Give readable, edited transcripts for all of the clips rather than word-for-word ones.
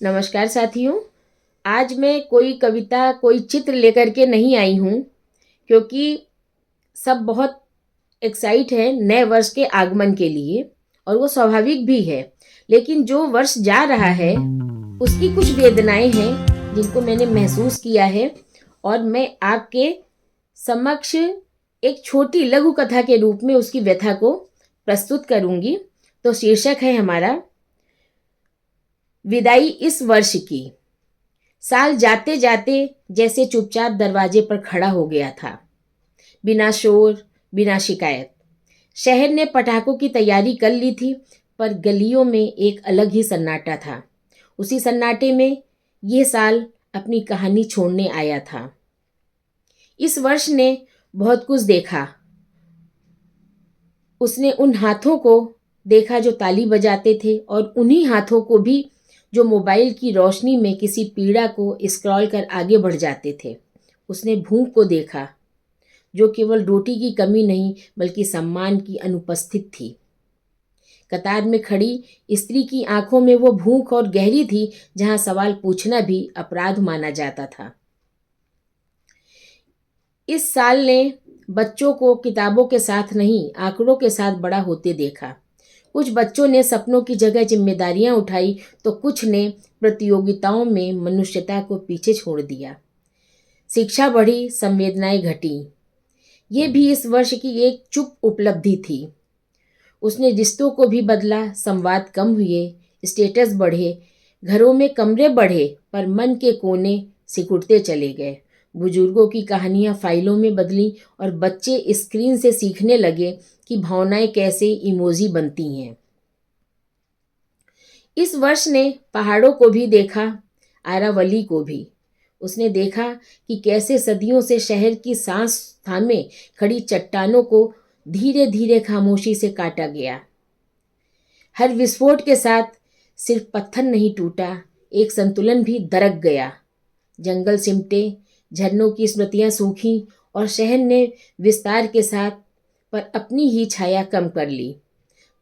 नमस्कार साथियों। आज मैं कोई कविता कोई चित्र लेकर के नहीं आई हूँ, क्योंकि सब बहुत एक्साइट है नए वर्ष के आगमन के लिए, और वो स्वाभाविक भी है। लेकिन जो वर्ष जा रहा है उसकी कुछ वेदनाएं हैं जिनको मैंने महसूस किया है, और मैं आपके समक्ष एक छोटी लघु कथा के रूप में उसकी व्यथा को प्रस्तुत करूंगी। तो शीर्षक है हमारा विदाई इस वर्ष की। साल जाते जाते जैसे चुपचाप दरवाजे पर खड़ा हो गया था, बिना शोर बिना शिकायत। शहर ने पटाखों की तैयारी कर ली थी, पर गलियों में एक अलग ही सन्नाटा था। उसी सन्नाटे में यह साल अपनी कहानी छोड़ने आया था। इस वर्ष ने बहुत कुछ देखा। उसने उन हाथों को देखा जो ताली बजाते थे, और उन्हीं हाथों को भी जो मोबाइल की रोशनी में किसी पीड़ा को स्क्रॉल कर आगे बढ़ जाते थे। उसने भूख को देखा, जो केवल रोटी की कमी नहीं बल्कि सम्मान की अनुपस्थित थी। कतार में खड़ी स्त्री की आंखों में वो भूख और गहरी थी जहां सवाल पूछना भी अपराध माना जाता था। इस साल ने बच्चों को किताबों के साथ नहीं, आंकड़ों के साथ बड़ा होते देखा। कुछ बच्चों ने सपनों की जगह जिम्मेदारियां उठाई, तो कुछ ने प्रतियोगिताओं में मनुष्यता को पीछे छोड़ दिया। शिक्षा बढ़ी, संवेदनाएं घटी। ये भी इस वर्ष की एक चुप उपलब्धि थी। उसने रिश्तों को भी बदला, संवाद कम हुए, स्टेटस बढ़े, घरों में कमरे बढ़े, पर मन के कोने सिकुड़ते चले गए। बुजुर्गों की कहानियां फाइलों में बदली, और बच्चे स्क्रीन से सीखने लगे कि भावनाएं कैसे इमोजी बनती हैं। इस वर्ष ने पहाड़ों को भी देखा, आरावली को भी। उसने देखा कि कैसे सदियों से शहर की सांस थामे खड़ी चट्टानों को धीरे धीरे खामोशी से काटा गया। हर विस्फोट के साथ सिर्फ पत्थर नहीं टूटा, एक संतुलन भी दरक गया। जंगल सिमटे, झरनों की स्मृतियां सूखी, और शहर ने विस्तार के साथ पर अपनी ही छाया कम कर ली।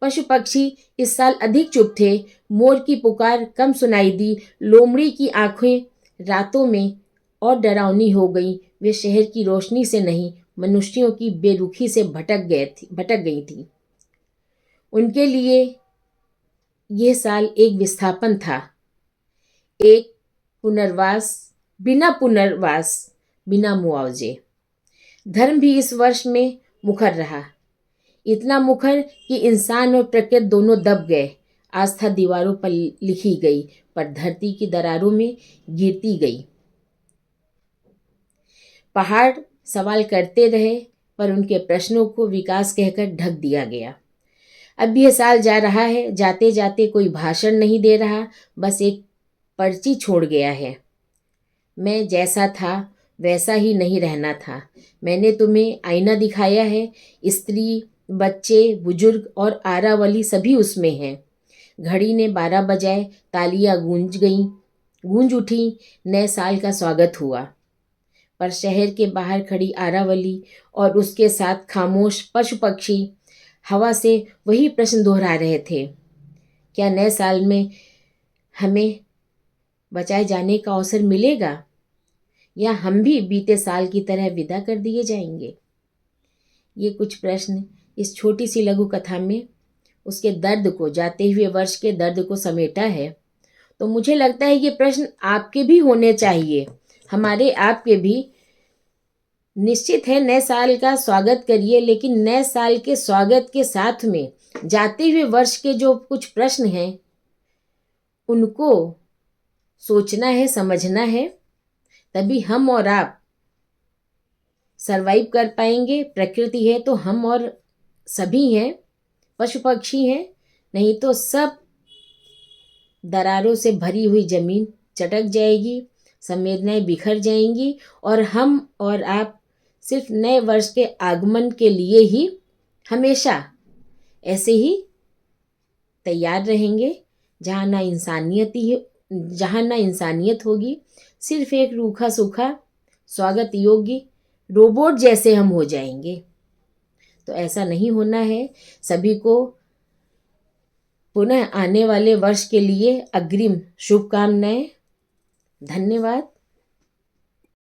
पशु पक्षी इस साल अधिक चुप थे। मोर की पुकार कम सुनाई दी, लोमड़ी की आंखें रातों में और डरावनी हो गई। वे शहर की रोशनी से नहीं, मनुष्यों की बेरुखी से भटक गई थी। उनके लिए यह साल एक विस्थापन था, एक पुनर्वास, बिना मुआवजे। धर्म भी इस वर्ष में मुखर रहा, इतना मुखर कि इंसान और प्रकृति दोनों दब गए। आस्था दीवारों पर लिखी गई, पर धरती की दरारों में गिरती गई। पहाड़ सवाल करते रहे, पर उनके प्रश्नों को विकास कहकर ढक दिया गया। अब यह साल जा रहा है, जाते जाते कोई भाषण नहीं दे रहा, बस एक पर्ची छोड़ गया है। मैं जैसा था वैसा ही नहीं रहना था। मैंने तुम्हें आईना दिखाया है। स्त्री, बच्चे, बुजुर्ग और आरावली सभी उसमें हैं। घड़ी ने 12 बजाए, तालियां गूंज उठी। नए साल का स्वागत हुआ। पर शहर के बाहर खड़ी आरावली और उसके साथ खामोश पशु पक्षी हवा से वही प्रश्न दोहरा रहे थे। क्या नए साल में हमें बचाए जाने का अवसर मिलेगा, या हम भी बीते साल की तरह विदा कर दिए जाएंगे? ये कुछ प्रश्न इस छोटी सी लघु कथा में उसके दर्द को, जाते हुए वर्ष के दर्द को समेटा है। तो मुझे लगता है ये प्रश्न आपके भी होने चाहिए, हमारे आपके भी। निश्चित है नए साल का स्वागत करिए, लेकिन नए साल के स्वागत के साथ में जाते हुए वर्ष के जो कुछ प्रश्न हैं उनको सोचना है, समझना है, तभी हम और आप सरवाइव कर पाएंगे। प्रकृति है तो हम और सभी हैं, पशु पक्षी हैं, नहीं तो सब दरारों से भरी हुई जमीन चटक जाएगी, संवेदनाएं बिखर जाएंगी, और हम और आप सिर्फ नए वर्ष के आगमन के लिए ही हमेशा ऐसे ही तैयार रहेंगे, जहाँ ना इंसानियत होगी, सिर्फ एक रूखा सूखा स्वागत योग्य रोबोट जैसे हम हो जाएंगे। तो ऐसा नहीं होना है। सभी को पुनः आने वाले वर्ष के लिए अग्रिम शुभकामनाएं। धन्यवाद।